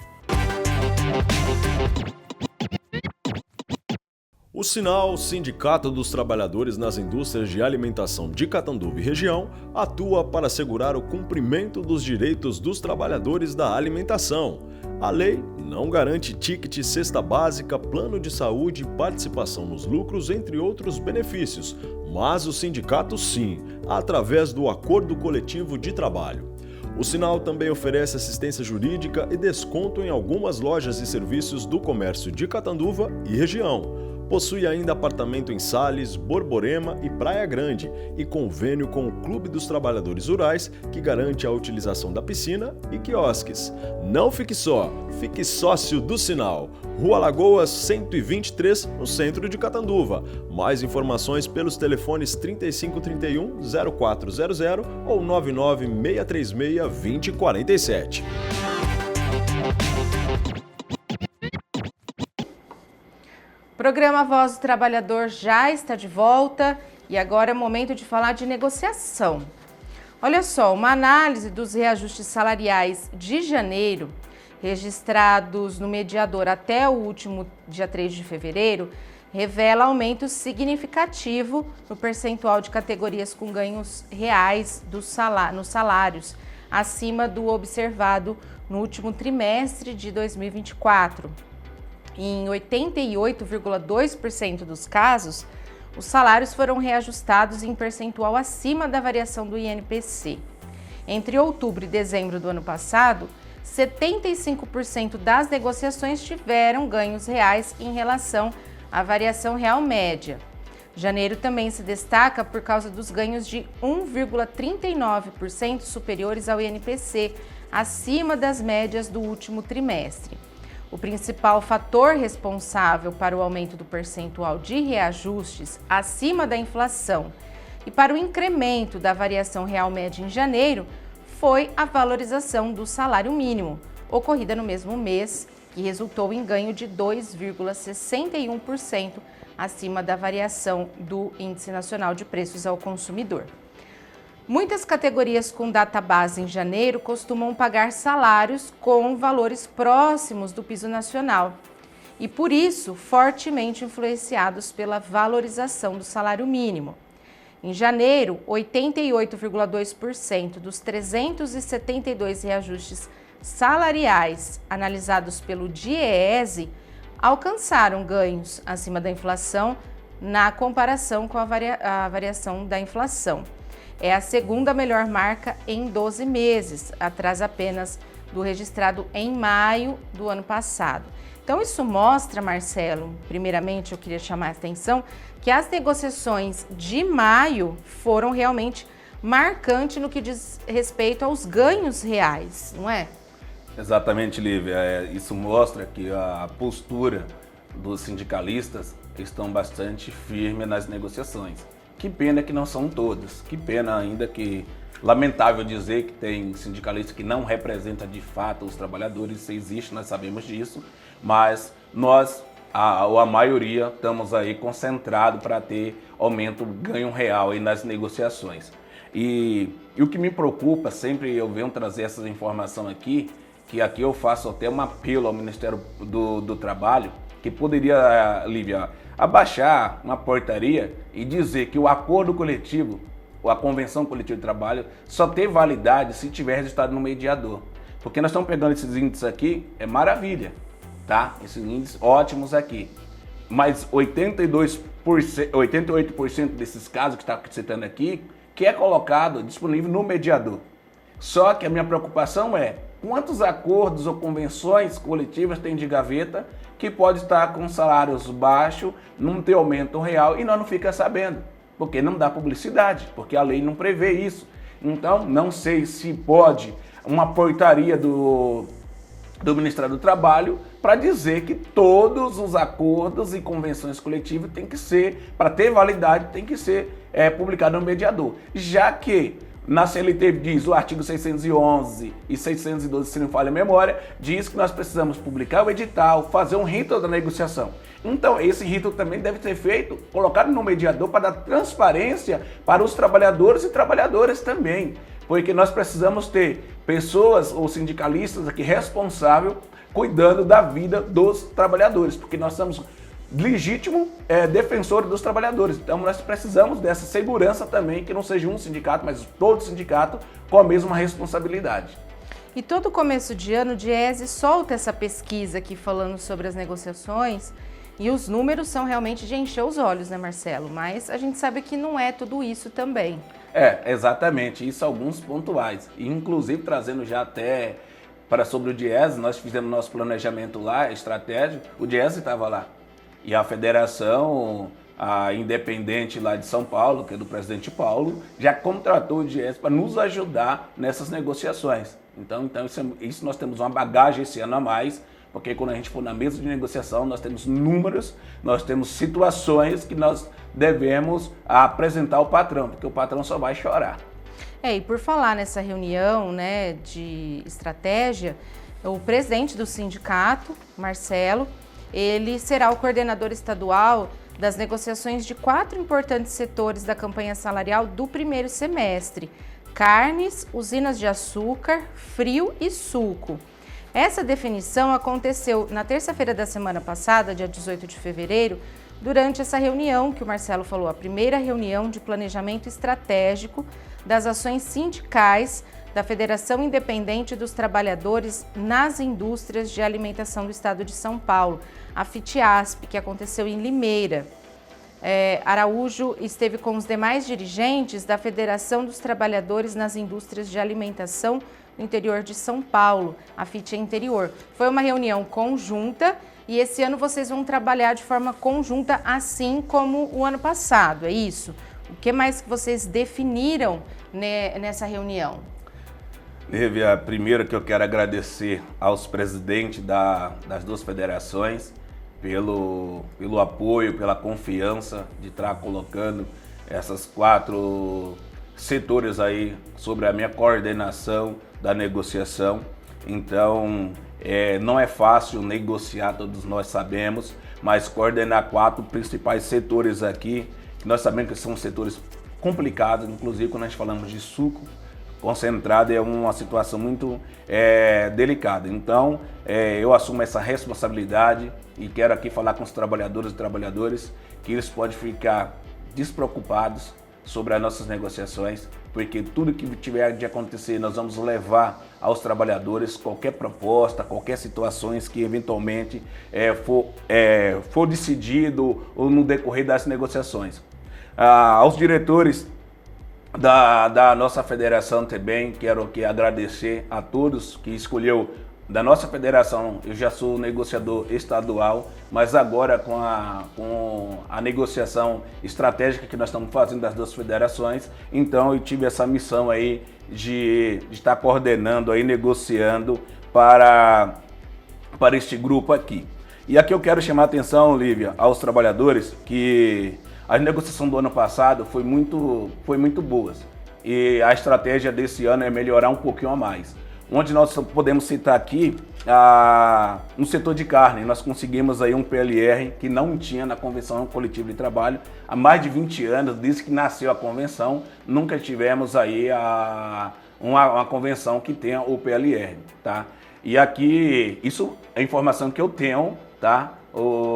O Sinal, Sindicato dos Trabalhadores nas Indústrias de Alimentação de Catanduva e Região, atua para assegurar o cumprimento dos direitos dos trabalhadores da alimentação. A lei não garante ticket, cesta básica, plano de saúde, participação nos lucros, entre outros benefícios, mas o sindicato sim, através do Acordo Coletivo de Trabalho. O Sinal também oferece assistência jurídica e desconto em algumas lojas e serviços do comércio de Catanduva e região. Possui ainda apartamento em Sales, Borborema e Praia Grande e convênio com o Clube dos Trabalhadores Rurais, que garante a utilização da piscina e quiosques. Não fique só, fique sócio do Sinal. Rua Lagoas 123, no centro de Catanduva. Mais informações pelos telefones 3531-0400 ou 99636-2047. O programa Voz do Trabalhador já está de volta e agora é o momento de falar de negociação. Olha só, uma análise dos reajustes salariais de janeiro, registrados no mediador até o último dia 3 de fevereiro, revela aumento significativo no percentual de categorias com ganhos reais nos salários, acima do observado no último trimestre de 2024. Em 88,2% dos casos, os salários foram reajustados em percentual acima da variação do INPC. Entre outubro e dezembro do ano passado, 75% das negociações tiveram ganhos reais em relação à variação real média. Janeiro também se destaca por causa dos ganhos de 1,39% superiores ao INPC, acima das médias do último trimestre. O principal fator responsável para o aumento do percentual de reajustes acima da inflação e para o incremento da variação real média em janeiro foi a valorização do salário mínimo, ocorrida no mesmo mês, que resultou em ganho de 2,61% acima da variação do Índice Nacional de Preços ao Consumidor. Muitas categorias com data base em janeiro costumam pagar salários com valores próximos do piso nacional e, por isso, fortemente influenciados pela valorização do salário mínimo. Em janeiro, 88,2% dos 372 reajustes salariais analisados pelo DIEESE alcançaram ganhos acima da inflação na comparação com a variação da inflação. É a segunda melhor marca em 12 meses, atrás apenas do registrado em maio do ano passado. Então isso mostra, Marcelo, primeiramente eu queria chamar a atenção, que as negociações de maio foram realmente marcantes no que diz respeito aos ganhos reais, não é? Exatamente, Lívia. Isso mostra que a postura dos sindicalistas estão bastante firme nas negociações. Que pena que não são todos. Que pena ainda que, lamentável dizer que tem sindicalista que não representa de fato os trabalhadores. Isso existe, nós sabemos disso, mas nós, a maioria, estamos aí concentrados para ter aumento, ganho real aí nas negociações. E o que me preocupa, sempre eu venho trazer essa informação aqui, que aqui eu faço até um apelo ao Ministério do Trabalho, que poderia, Lívia, abaixar uma portaria e dizer que o acordo coletivo, ou a convenção coletiva de trabalho, só tem validade se tiver resultado no mediador. Porque nós estamos pegando esses índices aqui, é maravilha, tá? Esses índices ótimos aqui. Mas 88% desses casos que está citando aqui, que é colocado disponível no mediador. Só que a minha preocupação é quantos acordos ou convenções coletivas tem de gaveta que pode estar com salários baixos, não ter aumento real e nós não ficamos sabendo, porque não dá publicidade, porque a lei não prevê isso. Então, não sei se pode uma portaria do Ministério do Trabalho para dizer que todos os acordos e convenções coletivas têm que ser, para ter validade, tem que ser publicado no mediador, já que na CLT diz, o artigo 611 e 612, se não falha a memória, diz que nós precisamos publicar o edital, fazer um rito da negociação. Então, esse rito também deve ser feito, colocado no mediador para dar transparência para os trabalhadores e trabalhadoras também. Porque nós precisamos ter pessoas ou sindicalistas aqui responsáveis cuidando da vida dos trabalhadores, porque nós somos legítimo defensor dos trabalhadores. Então nós precisamos dessa segurança também, que não seja um sindicato, mas todo sindicato com a mesma responsabilidade. E todo começo de ano o Diese solta essa pesquisa aqui falando sobre as negociações e os números são realmente de encher os olhos, né, Marcelo? Mas a gente sabe que não é tudo isso também. Exatamente. Isso alguns pontuais. E, inclusive trazendo já até para sobre o Diese, nós fizemos nosso planejamento lá, estratégico, o Diese estava lá. E a federação, a independente lá de São Paulo, que é do presidente Paulo, já contratou o Diese para nos ajudar nessas negociações. Então isso nós temos uma bagagem esse ano a mais, porque quando a gente for na mesa de negociação, nós temos números, nós temos situações que nós devemos apresentar ao patrão, porque o patrão só vai chorar. E por falar nessa reunião, né, de estratégia, o presidente do sindicato, Marcelo, ele será o coordenador estadual das negociações de 4 importantes setores da campanha salarial do primeiro semestre: carnes, usinas de açúcar, frio e suco. Essa definição aconteceu na terça-feira da semana passada, dia 18 de fevereiro, durante essa reunião que o Marcelo falou, a primeira reunião de planejamento estratégico das ações sindicais da Federação Independente dos Trabalhadores nas Indústrias de Alimentação do Estado de São Paulo, a FITIASP, que aconteceu em Limeira. Araújo esteve com os demais dirigentes da Federação dos Trabalhadores nas Indústrias de Alimentação no interior de São Paulo, a FIT Interior. Foi uma reunião conjunta e esse ano vocês vão trabalhar de forma conjunta, assim como o ano passado, é isso? O que mais que vocês definiram nessa reunião? Lívia, primeiro que eu quero agradecer aos presidentes das duas federações pelo apoio, pela confiança de estar colocando essas 4 setores aí sobre a minha coordenação da negociação. Então, não é fácil negociar, todos nós sabemos, mas coordenar 4 principais setores aqui, que nós sabemos que são setores complicados, inclusive quando nós falamos de suco concentrado, é uma situação muito delicada. Então, eu assumo essa responsabilidade e quero aqui falar com os trabalhadores e trabalhadoras que eles podem ficar despreocupados sobre as nossas negociações, porque tudo que tiver de acontecer, nós vamos levar aos trabalhadores qualquer proposta, qualquer situações que eventualmente for decidido ou no decorrer das negociações. Aos diretores da nossa federação também, quero aqui agradecer a todos que escolheu da nossa federação, eu já sou negociador estadual, mas agora com a negociação estratégica que nós estamos fazendo das duas federações, então eu tive essa missão aí de estar coordenando aí, negociando para este grupo aqui. E aqui eu quero chamar a atenção, Lívia, aos trabalhadores, que a negociação do ano passado foi muito boa. E a estratégia desse ano é melhorar um pouquinho a mais. Onde nós podemos citar aqui, no setor de carne, nós conseguimos aí um PLR que não tinha na Convenção Coletiva de Trabalho. Há mais de 20 anos, desde que nasceu a convenção, nunca tivemos aí uma convenção que tenha o PLR, tá? E aqui, isso é a informação que eu tenho, tá?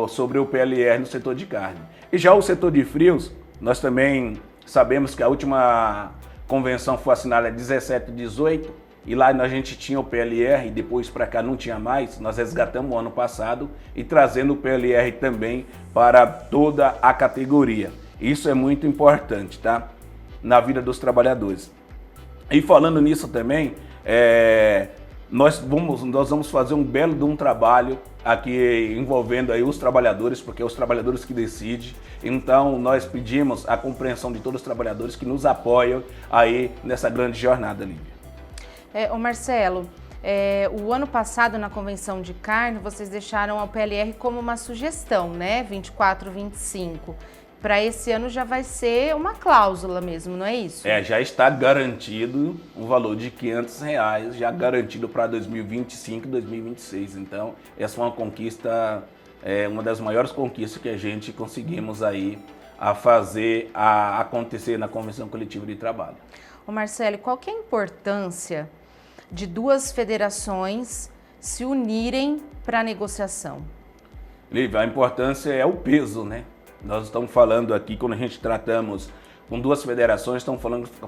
Sobre o PLR no setor de carne. E já o setor de frios, nós também sabemos que a última convenção foi assinada em 17 e 18, e lá a gente tinha o PLR, e depois para cá não tinha mais. Nós resgatamos o ano passado e trazendo o PLR também para toda a categoria. Isso é muito importante, tá? Na vida dos trabalhadores. E falando nisso também, nós vamos fazer um belo de um trabalho aqui envolvendo aí os trabalhadores, porque é os trabalhadores que decidem. Então nós pedimos a compreensão de todos os trabalhadores que nos apoiam aí nessa grande jornada, Lívia. Ô Marcelo, o ano passado na Convenção de Carne vocês deixaram a PLR como uma sugestão, né? 24, 25. Para esse ano já vai ser uma cláusula mesmo, não é isso? Já está garantido um valor de R$500, já garantido para 2025 e 2026. Então, essa foi uma conquista, uma das maiores conquistas que a gente conseguimos aí a fazer acontecer na Convenção Coletiva de Trabalho. Ô Marcelo, qual que é a importância de duas federações se unirem para a negociação? Lívia, a importância é o peso, né? Nós estamos falando aqui, quando a gente tratamos com duas federações, estamos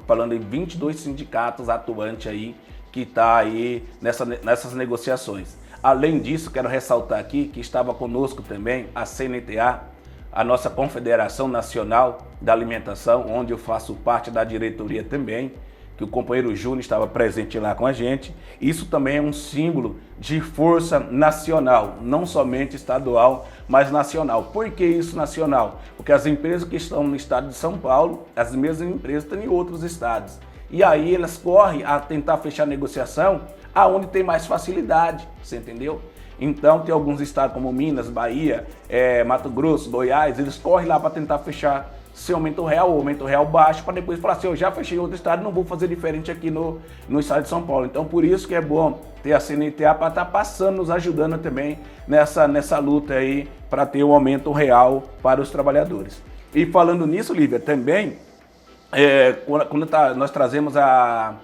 falando em 22 sindicatos atuantes aí, que está aí nessas negociações. Além disso, quero ressaltar aqui que estava conosco também a CNTA, a nossa Confederação Nacional da Alimentação, onde eu faço parte da diretoria também, que o companheiro Júnior estava presente lá com a gente. Isso também é um símbolo de força nacional, não somente estadual, mas nacional. Por que isso nacional? Porque as empresas que estão no estado de São Paulo, as mesmas empresas estão em outros estados. E aí elas correm a tentar fechar a negociação aonde tem mais facilidade, você entendeu? Então tem alguns estados como Minas, Bahia, Mato Grosso, Goiás, eles correm lá para tentar fechar seu aumento real ou aumento real baixo, para depois falar assim, eu já fechei em outro estado, não vou fazer diferente aqui no estado de São Paulo. Então por isso que é bom ter a CNTA para estar passando, nos ajudando também nessa luta aí para ter um aumento real para os trabalhadores. E falando nisso, Lívia, também, quando nós trazemos a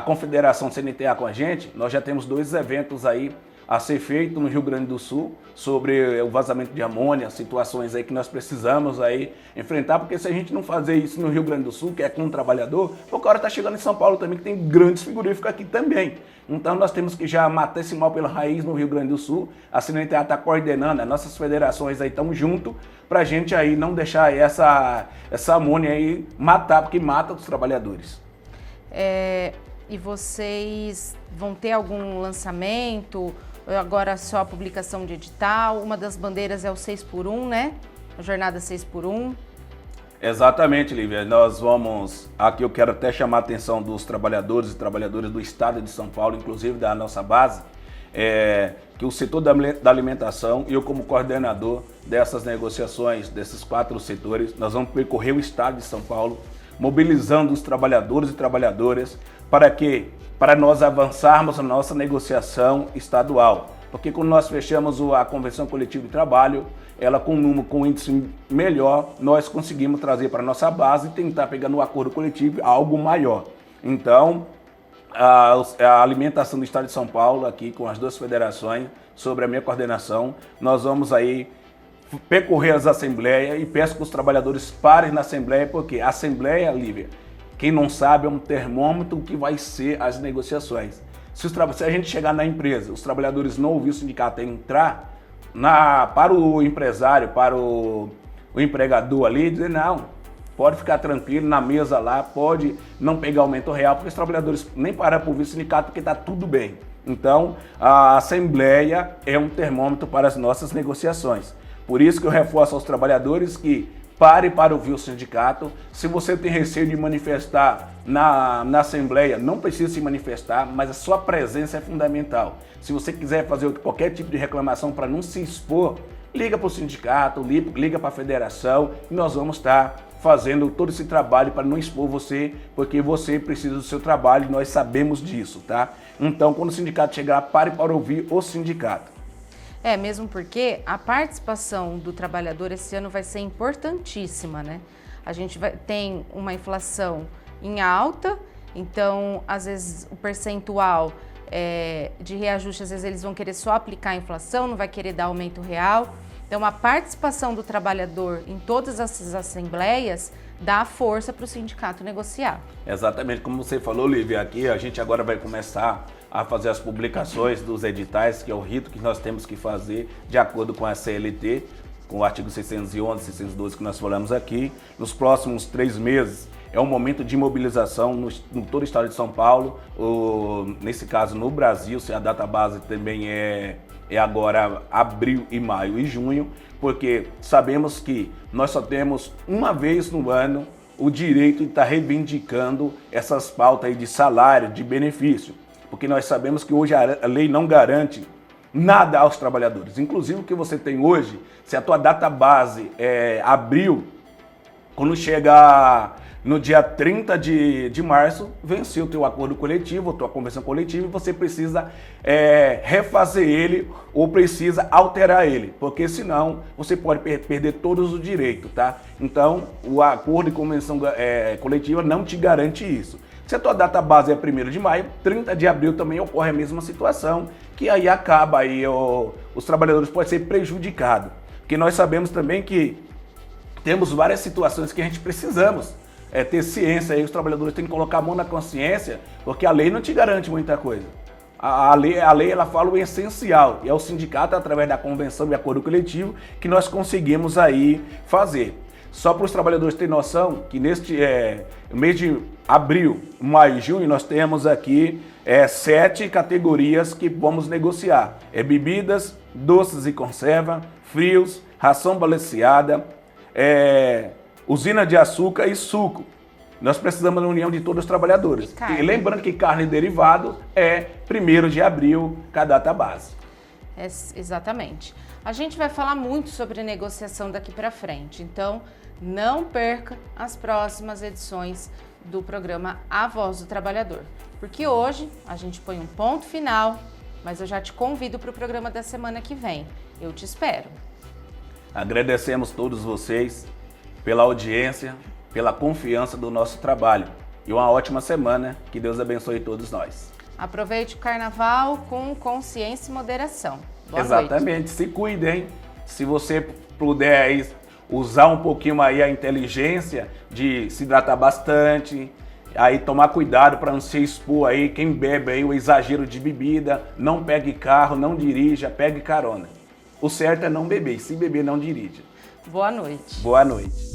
Confederação CNTA com a gente, nós já temos 2 eventos aí a ser feito no Rio Grande do Sul sobre o vazamento de amônia, situações aí que nós precisamos aí enfrentar, porque se a gente não fazer isso no Rio Grande do Sul, que é com o trabalhador, o cara tá chegando em São Paulo também, que tem grandes frigoríficos aqui também. Então nós temos que já matar esse mal pela raiz no Rio Grande do Sul. A CNTA está coordenando, as nossas federações aí estão junto pra gente aí não deixar essa amônia aí matar, porque mata os trabalhadores. E vocês vão ter algum lançamento? Agora só a publicação de edital, uma das bandeiras é o 6x1, né? A jornada 6x1. Exatamente, Lívia. Nós vamos, aqui eu quero até chamar a atenção dos trabalhadores e trabalhadoras do estado de São Paulo, inclusive da nossa base, que o setor da alimentação, eu como coordenador dessas negociações, desses 4 setores, nós vamos percorrer o estado de São Paulo, mobilizando os trabalhadores e trabalhadoras para nós avançarmos na nossa negociação estadual. Porque quando nós fechamos a Convenção Coletiva de Trabalho, ela com um índice melhor, nós conseguimos trazer para a nossa base e tentar pegar no acordo coletivo algo maior. Então, a alimentação do estado de São Paulo, aqui com as 2 federações, sobre a minha coordenação, nós vamos aí percorrer as assembleias e peço que os trabalhadores parem na assembleia, porque a assembleia, Lívia, quem não sabe, é um termômetro que vai ser as negociações. Se a gente chegar na empresa, os trabalhadores não ouvir o sindicato entrar, para o empresário, para o empregador ali, dizer não, pode ficar tranquilo na mesa lá, pode não pegar aumento real, porque os trabalhadores nem param por vir ao sindicato porque está tudo bem. Então, a Assembleia é um termômetro para as nossas negociações. Por isso que eu reforço aos trabalhadores que pare para ouvir o sindicato. Se você tem receio de manifestar na Assembleia, não precisa se manifestar, mas a sua presença é fundamental. Se você quiser fazer qualquer tipo de reclamação para não se expor, liga para o sindicato, liga para a federação e nós vamos estar fazendo todo esse trabalho para não expor você, porque você precisa do seu trabalho e nós sabemos disso, tá? Então, quando o sindicato chegar, pare para ouvir o sindicato. Mesmo porque a participação do trabalhador esse ano vai ser importantíssima, né? A gente tem uma inflação em alta, então, às vezes, o percentual de reajuste, às vezes eles vão querer só aplicar a inflação, não vai querer dar aumento real. Então, a participação do trabalhador em todas essas assembleias dá força para o sindicato negociar. Exatamente, como você falou, Lívia, aqui a gente agora vai começar a fazer as publicações dos editais, que é o rito que nós temos que fazer de acordo com a CLT, com o artigo 611, 612 que nós falamos aqui. Nos próximos 3 meses é um momento de mobilização no todo o estado de São Paulo, nesse caso no Brasil, se a data base também é agora abril e maio e junho, porque sabemos que nós só temos uma vez no ano o direito de estar reivindicando essas pautas aí de salário, de benefício, porque nós sabemos que hoje a lei não garante nada aos trabalhadores. Inclusive o que você tem hoje, se a tua data base é abril, quando chega no dia 30 de março, venceu o teu acordo coletivo, a tua convenção coletiva, e você precisa refazer ele ou precisa alterar ele, porque senão você pode perder todos os direitos, tá? Então, o acordo de convenção coletiva não te garante isso. Se a tua data base é 1º de maio, 30 de abril também ocorre a mesma situação, que aí acaba, aí os trabalhadores podem ser prejudicados. Porque nós sabemos também que temos várias situações que a gente precisamos ter ciência, aí os trabalhadores têm que colocar a mão na consciência, porque a lei não te garante muita coisa. A lei ela fala o essencial, e é o sindicato, através da convenção e acordo coletivo, que nós conseguimos aí fazer. Só para os trabalhadores terem noção que neste mês de abril, maio e junho, nós temos aqui 7 categorias que vamos negociar. Bebidas, doces e conserva, frios, ração balanceada, usina de açúcar e suco. Nós precisamos da união de todos os trabalhadores. E lembrando que carne e derivado é 1º de abril, com a data base. Exatamente. A gente vai falar muito sobre negociação daqui para frente, então não perca as próximas edições do programa A Voz do Trabalhador, porque hoje a gente põe um ponto final, mas eu já te convido para o programa da semana que vem. Eu te espero. Agradecemos todos vocês pela audiência, pela confiança do nosso trabalho e uma ótima semana. Que Deus abençoe todos nós. Aproveite o carnaval com consciência e moderação. Boa Exatamente, noite. Se cuide, hein? Se você puder aí usar um pouquinho aí a inteligência de se hidratar bastante, aí tomar cuidado para não se expor aí, quem bebe aí o exagero de bebida, não pegue carro, não dirija, pegue carona. O certo é não beber, se beber não dirija. Boa noite. Boa noite.